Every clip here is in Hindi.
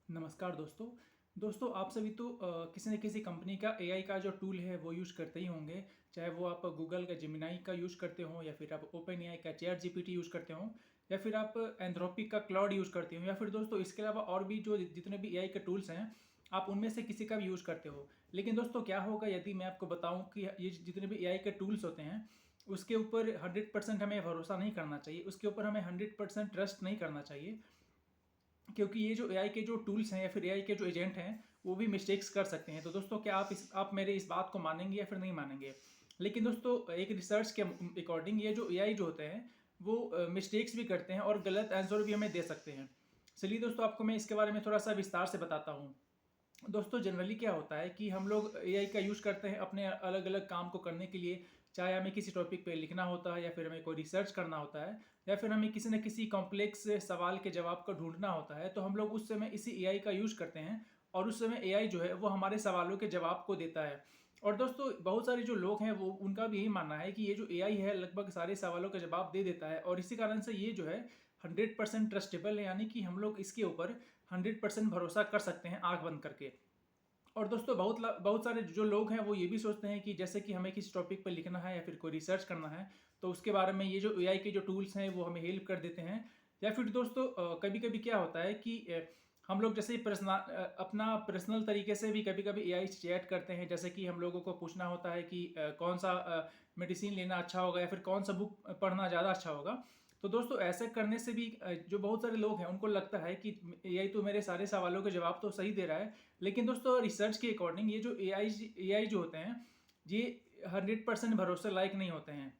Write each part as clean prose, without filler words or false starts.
नमस्कार दोस्तों। आप सभी तो किसी न किसी कंपनी का एआई का जो टूल है वो यूज़ करते ही होंगे। चाहे वो आप गूगल का जेमिनी का यूज़ करते हो या फिर आप ओपन एआई का चैट जीपीटी यूज़ करते हो या फिर आप एंथ्रोपिक का क्लाउड यूज़ करते हो या फिर दोस्तों इसके अलावा और भी जो जितने भी एआई के टूल्स हैं आप उनमें से किसी का भी यूज़ करते हो। लेकिन दोस्तों क्या होगा यदि मैं आपको बताऊँ कि ये जितने भी एआई के टूल्स होते हैं उसके ऊपर 100% हमें भरोसा नहीं करना चाहिए, उसके ऊपर हमें 100% ट्रस्ट नहीं करना चाहिए। क्योंकि ये जो एआई के जो टूल्स हैं या फिर एआई के जो एजेंट हैं वो भी मिस्टेक्स कर सकते हैं। तो दोस्तों क्या आप मेरे इस बात को मानेंगे या फिर नहीं मानेंगे? लेकिन दोस्तों एक रिसर्च के अकॉर्डिंग ये जो एआई जो होते हैं वो मिस्टेक्स भी करते हैं और गलत आंसर भी हमें दे सकते हैं। चलिए दोस्तों आपको मैं इसके बारे में थोड़ा सा विस्तार से बताता हूँ। दोस्तों जनरली क्या होता है कि हम लोग एआई का यूज़ करते हैं अपने अलग अलग काम को करने के लिए। चाहे हमें किसी टॉपिक पे लिखना होता है या फिर हमें कोई रिसर्च करना होता है या फिर हमें किसी न किसी कॉम्प्लेक्स सवाल के जवाब को ढूंढना होता है, तो हम लोग उस समय इसी एआई का यूज़ करते हैं और उस समय एआई जो है वो हमारे सवालों के जवाब को देता है। और दोस्तों बहुत सारे जो लोग हैं वो उनका भी यही मानना है कि ये जो एआई है लगभग सारे सवालों का जवाब दे देता है और इसी कारण से ये जो है 100% ट्रस्टेबल है, यानी कि हम लोग इसके ऊपर 100% भरोसा कर सकते हैं आंख बंद करके। और दोस्तों बहुत सारे जो लोग हैं वो ये भी सोचते हैं कि जैसे कि हमें किसी टॉपिक पर लिखना है या फिर कोई रिसर्च करना है तो उसके बारे में ये जो एआई के जो टूल्स हैं वो हमें हेल्प कर देते हैं। या फिर दोस्तों कभी कभी क्या होता है कि हम लोग जैसे अपना पर्सनल तरीके से भी कभी कभी एआई से चैट करते हैं, जैसे कि हम लोगों को पूछना होता है कि कौन सा मेडिसिन लेना अच्छा होगा या फिर कौन सा बुक पढ़ना ज़्यादा अच्छा होगा। तो दोस्तों ऐसे करने से भी जो बहुत सारे लोग हैं उनको लगता है कि एआई तो मेरे सारे सवालों के जवाब तो सही दे रहा है। लेकिन दोस्तों रिसर्च के अकॉर्डिंग ये जो एआई जो होते हैं ये 100% भरोसे लायक नहीं होते हैं।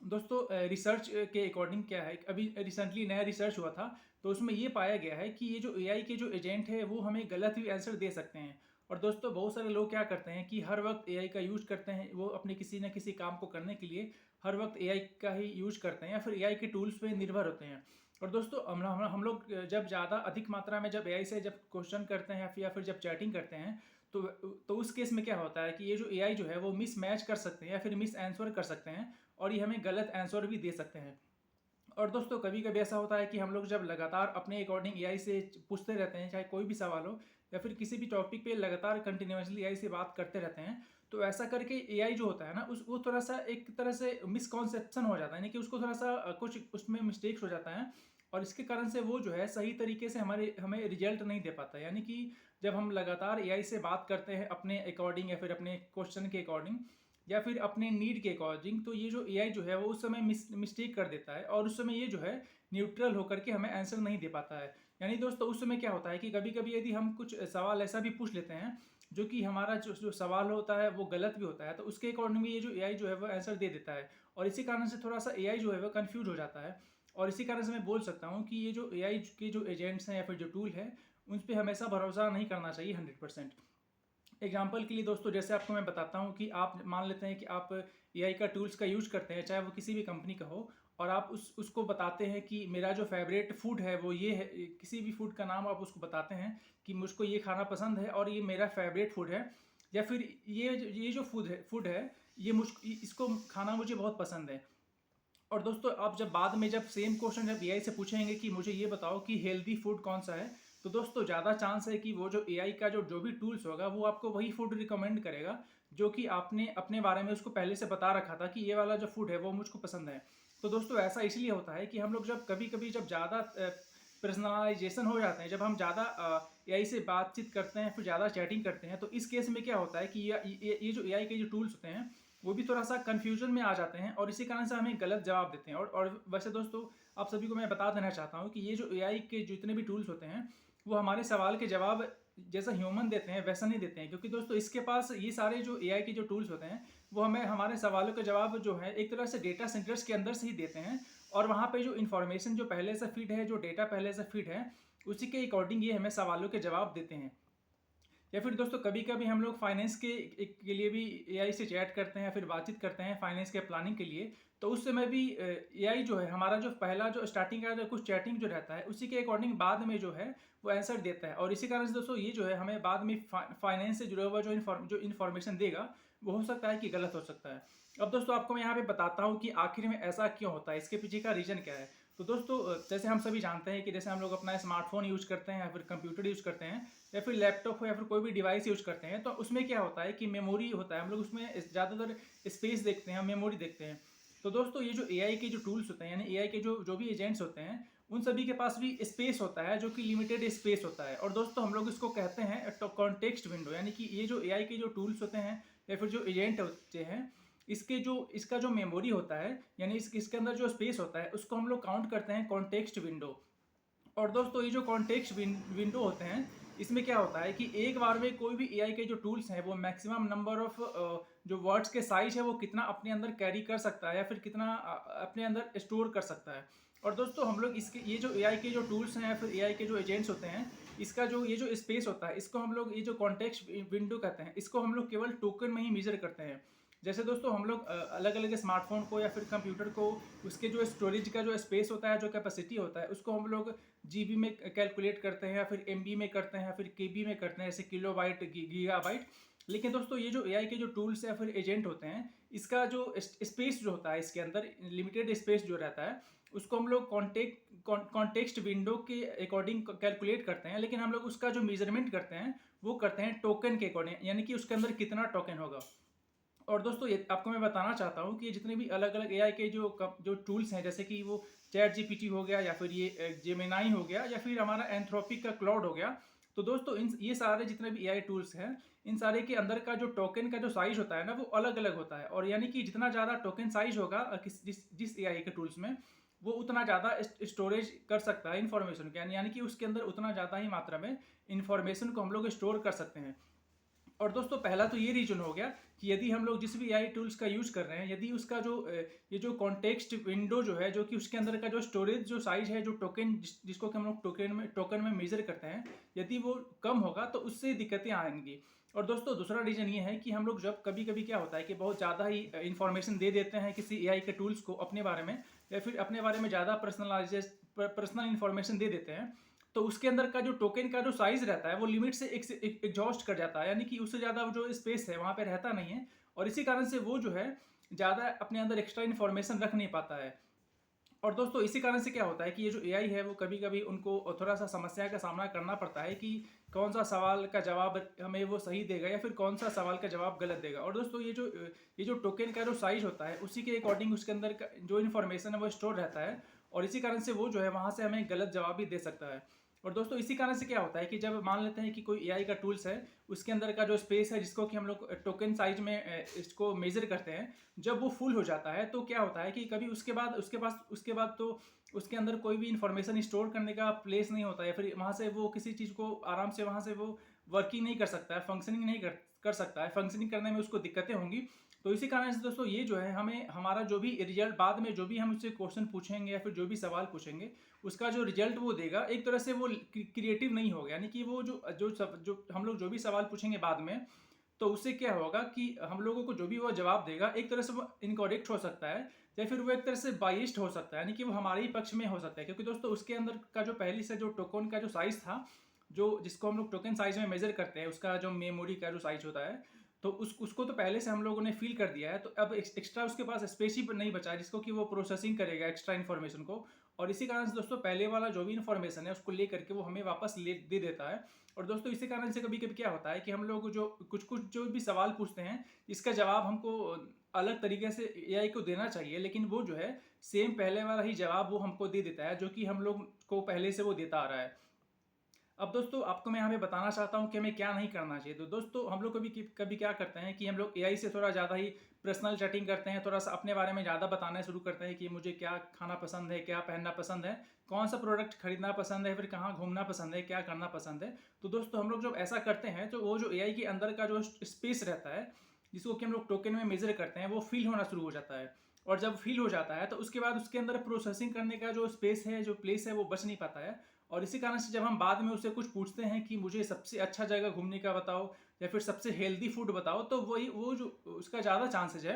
दोस्तों रिसर्च के अकॉर्डिंग क्या है, अभी रिसेंटली नया रिसर्च हुआ था तो उसमें ये पाया गया है कि ये जो एआई के जो एजेंट है वो हमें गलत भी आंसर दे सकते हैं। और दोस्तों बहुत सारे लोग क्या करते हैं कि हर वक्त एआई का यूज करते हैं, वो अपने किसी न किसी काम को करने के लिए हर वक्त एआई का ही यूज करते हैं या फिर एआई के टूल्स पे निर्भर होते हैं। और दोस्तों हम लोग जब ज़्यादा अधिक मात्रा में जब एआई से जब क्वेश्चन करते हैं या फिर जब चैटिंग करते हैं तो उस केस में क्या होता है कि ये जो एआई जो है वो मिस मैच कर सकते हैं या फिर मिस आंसर कर सकते हैं और ये हमें गलत आंसर भी दे सकते हैं। और दोस्तों कभी कभी ऐसा होता है कि हम लोग जब लगातार अपने अकॉर्डिंग एआई से पूछते रहते हैं, चाहे कोई भी सवाल हो या फिर किसी भी टॉपिक पे लगातार कंटिन्यूसली एआई से बात करते रहते हैं, तो ऐसा करके एआई जो होता है ना उस वो थोड़ा सा एक तरह से मिसकॉन्सेप्शन हो जाता है, यानी कि उसको थोड़ा सा कुछ उसमें मिस्टेक्स हो जाता है और इसके कारण से वो जो है सही तरीके से हमारे हमें रिजल्ट नहीं दे पाता। यानी कि जब हम लगातार एआई से बात करते हैं अपने अकॉर्डिंग या फिर अपने क्वेश्चन के अकॉर्डिंग या फिर अपने नीड के अकॉर्डिंग, तो ये जो एआई जो है वो उस समय मिस्टेक कर देता है और उस समय ये जो है न्यूट्रल होकर के हमें आंसर नहीं दे पाता है। यानी दोस्तों उस समय क्या होता है कि कभी कभी यदि हम कुछ सवाल ऐसा भी पूछ लेते हैं जो कि हमारा जो सवाल होता है वो गलत भी होता है, तो उसके अकॉर्डिंग में ये जो एआई जो है वो आंसर दे देता है और इसी कारण से थोड़ा सा एआई जो है वो कन्फ्यूज हो जाता है। और इसी कारण से मैं बोल सकता हूँ कि ये जो एआई के जो एजेंट्स हैं या फिर जो टूल है उन पर हमेशा भरोसा नहीं करना चाहिए 100%। एग्जाम्पल के लिए दोस्तों जैसे आपको मैं बताता हूँ कि आप मान लेते हैं कि आप एआई का टूल्स का यूज़ करते हैं, चाहे वो किसी भी कंपनी का हो, और आप उसको बताते हैं कि मेरा जो फेवरेट फूड है वो ये है, किसी भी फूड का नाम आप उसको बताते हैं कि मुझको ये खाना पसंद है और ये मेरा फेवरेट फूड है, या फिर ये जो फूड है ये मुझ इसको खाना मुझे बहुत पसंद है। और दोस्तों आप जब बाद में जब सेम क्वेश्चन जब एआई से पूछेंगे कि मुझे ये बताओ कि हेल्दी फूड कौन सा है, तो दोस्तों ज़्यादा चांस है कि वो जो एआई का जो भी टूल्स होगा वो आपको वही फूड रिकमेंड करेगा जो कि आपने अपने बारे में उसको पहले से बता रखा था कि ये वाला जो फूड है वो मुझको पसंद है। तो दोस्तों ऐसा इसलिए होता है कि हम लोग जब कभी कभी जब ज़्यादा पर्सनलाइजेशन हो जाते हैं, जब हम ज़्यादा एआई से बातचीत करते हैं फिर ज़्यादा चैटिंग करते हैं, तो इस केस में क्या होता है कि ये जो एआई के जो टूल्स होते हैं वो भी थोड़ा सा कन्फ्यूजन में आ जाते हैं और इसी कारण से हमें गलत जवाब देते हैं। और वैसे दोस्तों आप सभी को मैं बता देना चाहता हूँ कि ये जो एआई के जितने भी टूल्स होते हैं वो हमारे सवाल के जवाब जैसा ह्यूमन देते हैं वैसा नहीं देते हैं, क्योंकि दोस्तों इसके पास ये सारे जो एआई के जो टूल्स होते हैं वो हमें हमारे सवालों के जवाब जो है एक तरह से डेटा सेंटर्स के अंदर से ही देते हैं और वहाँ पे जो इन्फॉर्मेशन जो पहले से फीड है, जो डेटा पहले से फीड है, उसी के अकॉर्डिंग ये हमें सवालों के जवाब देते हैं। या फिर दोस्तों कभी कभी हम लोग फाइनेंस के लिए भी एआई से चैट करते हैं या फिर बातचीत करते हैं फाइनेंस के प्लानिंग के लिए, तो उस समय भी एआई जो है हमारा जो पहला जो स्टार्टिंग का जो कुछ चैटिंग जो रहता है उसी के अकॉर्डिंग बाद में जो है वो आंसर देता है और इसी कारण से दोस्तों ये जो है हमें बाद में फाइनेंस से जुड़ा हुआ जो इन्फॉर्मेशन देगा वो हो सकता है कि गलत हो सकता है। अब दोस्तों आपको मैं यहाँ पे बताता हूँ कि आखिर में ऐसा क्यों होता है, इसके पीछे का रीजन क्या है। तो दोस्तों जैसे हम सभी जानते हैं कि जैसे हम लोग अपना स्मार्टफोन यूज करते हैं या फिर कंप्यूटर यूज करते हैं या फिर लैपटॉप हो या फिर कोई भी डिवाइस यूज करते हैं, तो उसमें क्या होता है कि मेमोरी होता है, हम लोग उसमें ज़्यादातर स्पेस देखते हैं, मेमोरी देखते हैं। तो दोस्तों ये जो एआई के जो टूल्स होते हैं, यानी एआई के जो जो भी एजेंट्स होते हैं, उन सभी के पास भी स्पेस होता है जो कि लिमिटेड स्पेस होता है। और दोस्तों हम लोग इसको कहते हैं कॉन्टेक्स्ट विंडो, यानी कि ये जो एआई के जो टूल्स होते हैं या फिर जो एजेंट होते हैं, इसका जो मेमोरी होता है, यानी इसके अंदर जो स्पेस होता है, उसको हम लोग काउंट करते हैं कॉन्टेक्स्ट विंडो। और दोस्तों ये जो कॉन्टेक्स्ट विंडो होते हैं, इसमें क्या होता है कि एक बार में कोई भी एआई के जो टूल्स हैं वो मैक्सिमम नंबर ऑफ जो वर्ड्स के साइज है वो कितना अपने अंदर कैरी कर सकता है या फिर कितना अपने अंदर स्टोर कर सकता है। और दोस्तों हम लोग इसके ये जो एआई के जो टूल्स हैं या फिर एआई के जो एजेंट्स होते हैं, इसका जो ये जो स्पेस होता है, इसको हम लोग ये जो कॉन्टेक्स्ट विंडो कहते हैं, इसको हम लोग केवल टोकन में ही मेजर करते हैं। जैसे दोस्तों हम लोग अलग अलग स्मार्टफोन को या फिर कंप्यूटर को, उसके जो स्टोरेज का जो स्पेस होता है, जो कैपेसिटी होता है, उसको हम लोग जीबी में कैलकुलेट करते हैं या फिर एमबी में करते हैं या फिर केबी में करते हैं, जैसे किलोबाइट, गीगाबाइट। लेकिन दोस्तों ये जो एआई के जो टूल्स या फिर एजेंट होते हैं, इसका जो स्पेस जो होता है, इसके अंदर लिमिटेड स्पेस जो रहता है, उसको हम लोग कॉन्टेक्स्ट विंडो के अकॉर्डिंग कैलकुलेट करते हैं। लेकिन हम लोग उसका जो मेजरमेंट करते हैं वो करते हैं टोकन के अकॉर्डिंग, यानी कि उसके अंदर कितना टोकन होगा। और दोस्तों ये आपको मैं बताना चाहता हूँ कि जितने भी अलग अलग एआई के जो टूल्स हैं, जैसे कि वो चैट जीपीटी हो गया या फिर ये जेमिनाई हो गया या फिर हमारा एंथ्रोपिक का क्लाउड हो गया, तो दोस्तों इन ये सारे जितने भी एआई टूल्स हैं, इन सारे के अंदर का जो टोकन का जो साइज होता है ना, वो अलग अलग होता है। और यानी कि जितना ज़्यादा टोकन साइज होगा जिस एआई के टूल्स में, वो उतना ज़्यादा स्टोरेज कर सकता है इन्फॉर्मेशन के, यानी कि उसके अंदर उतना ज़्यादा ही मात्रा में इन्फॉर्मेशन को हम लोग स्टोर कर सकते हैं। और दोस्तों पहला तो ये रीजन हो गया कि यदि हम लोग जिस भी एआई टूल्स का यूज़ कर रहे हैं, यदि उसका जो ये जो कॉन्टेक्स्ट विंडो जो है, जो कि उसके अंदर का जो स्टोरेज जो साइज है, जो टोकन जिसको कि हम लोग टोकन में मेजर करते हैं, यदि वो कम होगा तो उससे दिक्कतें आएंगी। और दोस्तों दूसरा रीजन ये है कि हम लोग जब कभी कभी क्या होता है कि बहुत ज़्यादा ही इन्फॉर्मेशन दे देते हैं किसी एआई के टूल्स को अपने बारे में, या फिर अपने बारे में ज़्यादा पर्सनल इन्फॉर्मेशन दे देते हैं, तो उसके अंदर का जो टोकन का जो साइज रहता है वो लिमिट से एग्जॉस्ट कर जाता है, यानी कि उससे ज़्यादा जो स्पेस है वहाँ पे रहता नहीं है। और इसी कारण से वो जो है ज़्यादा अपने अंदर एक्स्ट्रा इन्फॉर्मेशन रख नहीं पाता है। और दोस्तों इसी कारण से क्या होता है कि ये जो एआई है वो कभी कभी उनको थोड़ा सा समस्या का सामना करना पड़ता है कि कौन सा सवाल का जवाब हमें वो सही देगा या फिर कौन सा सवाल का जवाब गलत देगा। और दोस्तों ये जो टोकन का जो साइज होता है, उसी के अकॉर्डिंग उसके अंदर का जो इन्फॉर्मेशन है वो स्टोर रहता है, और इसी कारण से वो जो है वहाँ से हमें गलत जवाब भी दे सकता है। और दोस्तों इसी कारण से क्या होता है कि जब मान लेते हैं कि कोई एआई का टूल्स है, उसके अंदर का जो स्पेस है जिसको कि हम लोग टोकन साइज में इसको मेजर करते हैं, जब वो फुल हो जाता है तो क्या होता है कि कभी उसके बाद तो उसके अंदर कोई भी इंफॉर्मेशन स्टोर करने का प्लेस नहीं होता है, फिर वहाँ से वो किसी चीज़ को आराम से वहाँ से वो वर्किंग नहीं कर सकता है, फंक्शनिंग नहीं कर सकता है, फंक्शनिंग करने में उसको दिक्कतें होंगी। तो इसी कारण से दोस्तों ये जो है हमें हमारा जो भी रिजल्ट बाद में जो भी हम उससे क्वेश्चन पूछेंगे या फिर जो भी सवाल पूछेंगे, उसका जो रिजल्ट वो देगा एक तरह से वो क्रिएटिव नहीं होगा। यानी कि वो जो हम लोग जो भी सवाल पूछेंगे बाद में, तो उससे क्या होगा कि हम लोगों को जो भी वो जवाब देगा एक तरह से वो इनकरेक्ट हो सकता है, या फिर वो एक तरह से बाइस्ड हो सकता है, यानी कि वो हमारे ही पक्ष में हो सकता है। क्योंकि दोस्तों उसके अंदर का जो पहले से जो टोकन का जो साइज था, जो जिसको हम लोग टोकन साइज में मेजर करते हैं, उसका जो मेमोरी का जो साइज होता है, तो उसको तो पहले से हम लोगों ने फिल कर दिया है। तो अब एक्स्ट्रा उसके पास स्पेस ही नहीं बचा है जिसको कि वो प्रोसेसिंग करेगा एक्स्ट्रा इन्फॉर्मेशन को। और इसी कारण से दोस्तों पहले वाला जो भी इन्फॉर्मेशन है उसको ले करके वो हमें वापस दे देता है। और दोस्तों इसी कारण से कभी कभी क्या होता है कि हम लोग जो कुछ कुछ जो भी सवाल पूछते हैं, इसका जवाब हमको अलग तरीके से एआई को देना चाहिए, लेकिन वो जो है सेम पहले वाला ही जवाब वो हमको दे देता है, जो कि हम लोग को पहले से वो देता आ रहा है। अब दोस्तों आपको मैं यहाँ पे बताना चाहता हूँ कि हमें क्या नहीं करना चाहिए। तो दोस्तों हम लोग कभी कभी क्या करते हैं कि हम लोग एआई से थोड़ा ज़्यादा ही पर्सनल चैटिंग करते हैं, थोड़ा सा अपने बारे में ज़्यादा बताना शुरू करते हैं कि मुझे क्या खाना पसंद है, क्या पहनना पसंद है, कौन सा प्रोडक्ट खरीदना पसंद है, फिर कहाँ घूमना पसंद है, क्या करना पसंद है। तो दोस्तों हम लोग जब ऐसा करते हैं तो वो जो एआई के अंदर का जो स्पेस रहता है, जिसको कि हम लोग टोकन में मेजर करते हैं, वो फिल होना शुरू हो जाता है। और जब फिल हो जाता है तो उसके बाद उसके अंदर प्रोसेसिंग करने का जो स्पेस है, जो प्लेस है, वो बच नहीं पाता है। और इसी कारण से जब हम बाद में उससे कुछ पूछते हैं कि मुझे सबसे अच्छा जगह घूमने का बताओ या फिर सबसे हेल्दी फूड बताओ, तो वो जो उसका ज़्यादा चांसेज है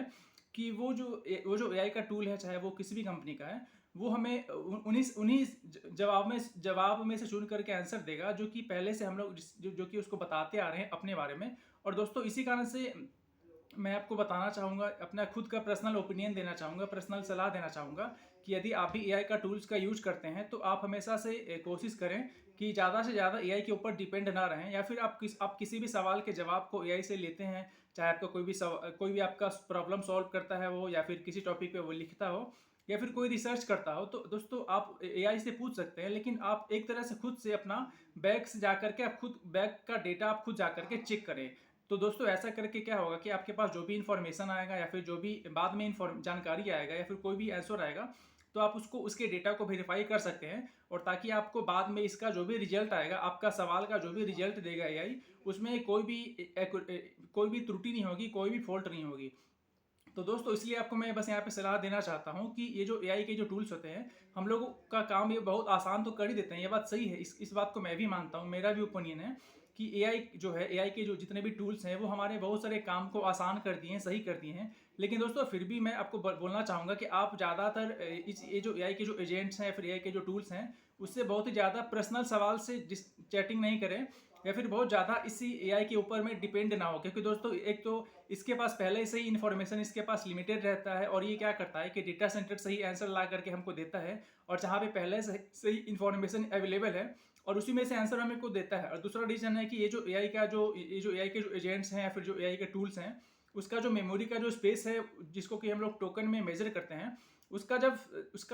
कि वो जो एआई का टूल है, चाहे वो किसी भी कंपनी का है, वो हमें उन्हीं उन्हीं जवाब में से चुन करके आंसर देगा जो कि पहले से हम लोग जो कि उसको बताते आ रहे हैं अपने बारे में। और दोस्तों इसी कारण से मैं आपको बताना चाहूँगा, अपना खुद का पर्सनल ओपिनियन देना चाहूँगा, पर्सनल सलाह देना चाहूँगा कि यदि आप भी एआई का टूल्स का यूज करते हैं तो आप हमेशा से कोशिश करें कि ज़्यादा से ज़्यादा एआई के ऊपर डिपेंड ना रहें, या फिर आप किसी भी सवाल के जवाब को एआई से लेते हैं, चाहे आपका कोई भी आपका प्रॉब्लम सॉल्व करता है वो, या फिर किसी टॉपिक पे वो लिखता हो, या फिर कोई रिसर्च करता हो, तो दोस्तों आप एआई से पूछ सकते हैं, लेकिन आप एक तरह से खुद से अपना बैग से जा करके आप खुद बैग का डेटा आप खुद जा करके चेक करें। तो दोस्तों ऐसा करके क्या होगा कि आपके पास जो भी इन्फॉर्मेशन आएगा, या फिर जो भी बाद में जानकारी आएगा, या फिर कोई भी आंसर आएगा, तो आप उसके डेटा को वेरीफाई कर सकते हैं, और ताकि आपको बाद में इसका जो भी रिजल्ट आएगा, आपका सवाल का जो भी रिजल्ट देगा एआई, उसमें कोई भी त्रुटि नहीं होगी, कोई भी फॉल्ट नहीं होगी। तो दोस्तों इसलिए आपको मैं बस यहाँ पे सलाह देना चाहता हूँ कि ये जो एआई के जो टूल्स होते हैं, हम लोगों का काम ये बहुत आसान तो कर ही देते हैं, ये बात सही है, इस बात को मैं भी मानता हूँ, मेरा भी ओपिनियन है कि एआई के जो जितने भी टूल्स हैं वो हमारे बहुत सारे काम को आसान कर दिए हैं, सही कर दिए हैं। लेकिन दोस्तों फिर भी मैं आपको बोलना चाहूँगा कि आप ज़्यादातर ये जो एआई के जो एजेंट्स हैं, फिर एआई के जो टूल्स हैं, उससे बहुत ही ज़्यादा पर्सनल सवाल से चैटिंग नहीं करें, या फिर बहुत ज़्यादा इसी एआई के ऊपर में डिपेंड ना हो, क्योंकि दोस्तों एक तो इसके पास पहले से ही इन्फॉर्मेशन इसके पास लिमिटेड रहता है, और ये क्या करता है कि डेटा सेंटर से ही आंसर ला करके हमको देता है, और जहाँ पे पहले से ही इन्फॉर्मेशन अवेलेबल है और उसी में से आंसर हमें को देता है। और दूसरा रीज़न है कि ये जो एआई के जो एजेंट्स हैं, या फिर जो एआई के टूल्स हैं, उसका जो मेमोरी का जो स्पेस है, जिसको कि हम लोग टोकन में मेजर करते हैं, उसका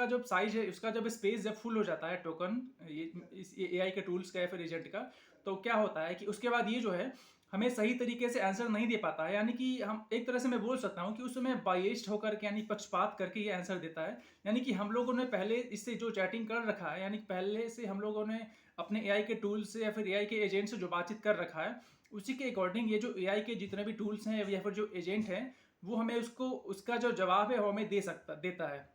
जब साइज है, उसका जब स्पेस जब फुल हो जाता है टोकन, ये एआई के टूल्स का या फिर एजेंट का, तो क्या होता है कि उसके बाद ये जो है हमें सही तरीके से आंसर नहीं दे पाता है, यानी कि हम एक तरह से मैं बोल सकता हूँ कि उस समय बाइस्ड होकर के, यानी पक्षपात करके ये आंसर देता है। यानी कि हम लोगों ने पहले इससे जो चैटिंग कर रखा है, यानी पहले से हम लोगों ने अपने एआई के टूल से या फिर एआई के एजेंट से जो बातचीत कर रखा है, उसी के अकॉर्डिंग ये जो एआई के जितने भी टूल्स हैं या फिर जो एजेंट हैं, वो हमें उसका जो जवाब है वो हमें देता है।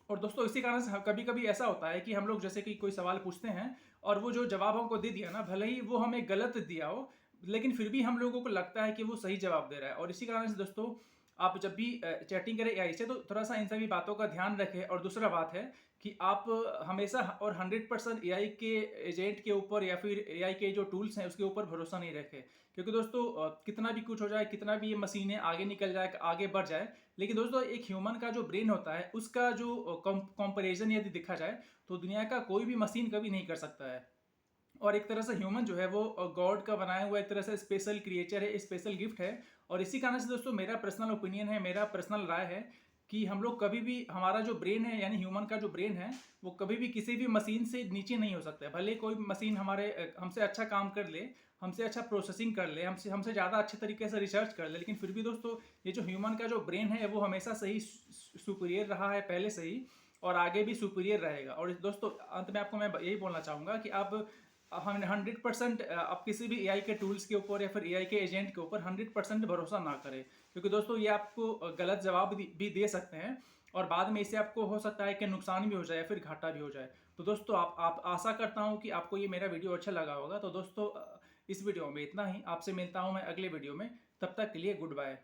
और दोस्तों इसी कारण से कभी कभी ऐसा होता है कि हम लोग जैसे कि कोई सवाल पूछते हैं, और वो जो जवाब हमको दे दिया ना, भले ही वो हमें गलत दिया हो, लेकिन फिर भी हम लोगों को लगता है कि वो सही जवाब दे रहा है। और इसी कारण से दोस्तों आप जब भी चैटिंग करें एआई से, तो थोड़ा सा इन सभी बातों का ध्यान रखें। और दूसरा बात है कि आप हमेशा और 100% एआई के एजेंट के ऊपर या फिर एआई के जो टूल्स हैं उसके ऊपर भरोसा नहीं रखें, क्योंकि दोस्तों कितना भी कुछ हो जाए, कितना भी ये मशीनें आगे निकल जाए, आगे बढ़ जाए, लेकिन दोस्तों एक ह्यूमन का जो ब्रेन होता है, उसका जो कंपैरिजन यदि देखा जाए, तो दुनिया का कोई भी मशीन कभी नहीं कर सकता है। और एक तरह से ह्यूमन जो है वो गॉड का बनाया हुआ एक तरह से स्पेशल क्रिएचर है, स्पेशल गिफ्ट है। और इसी कारण से दोस्तों मेरा पर्सनल ओपिनियन है, मेरा पर्सनल राय है कि हम लोग कभी भी, हमारा जो ब्रेन है, यानी ह्यूमन का जो ब्रेन है, वो कभी भी किसी भी मशीन से नीचे नहीं हो सकता है। भले कोई मशीन हमसे अच्छा काम कर ले, हमसे अच्छा प्रोसेसिंग कर ले, हमसे हमसे ज़्यादा अच्छे तरीके से रिसर्च कर ले, लेकिन फिर भी दोस्तों ये जो ह्यूमन का जो ब्रेन है वो हमेशा से ही सुपीरियर रहा है पहले से ही, और आगे भी सुपीरियर रहेगा। और दोस्तों अंत में आपको मैं यही बोलना चाहूँगा कि आप 100% आप किसी भी एआई के टूल्स के ऊपर या फिर एआई के एजेंट के ऊपर 100% भरोसा ना करें, क्योंकि दोस्तों ये आपको गलत जवाब भी दे सकते हैं, और बाद में इससे आपको हो सकता है कि नुकसान भी हो जाए या फिर घाटा भी हो जाए। तो दोस्तों आप आशा करता हूँ कि आपको ये मेरा वीडियो अच्छा लगा होगा। तो दोस्तों इस वीडियो में इतना ही, आपसे मिलता हूँ मैं अगले वीडियो में, तब तक के लिए गुड बाय।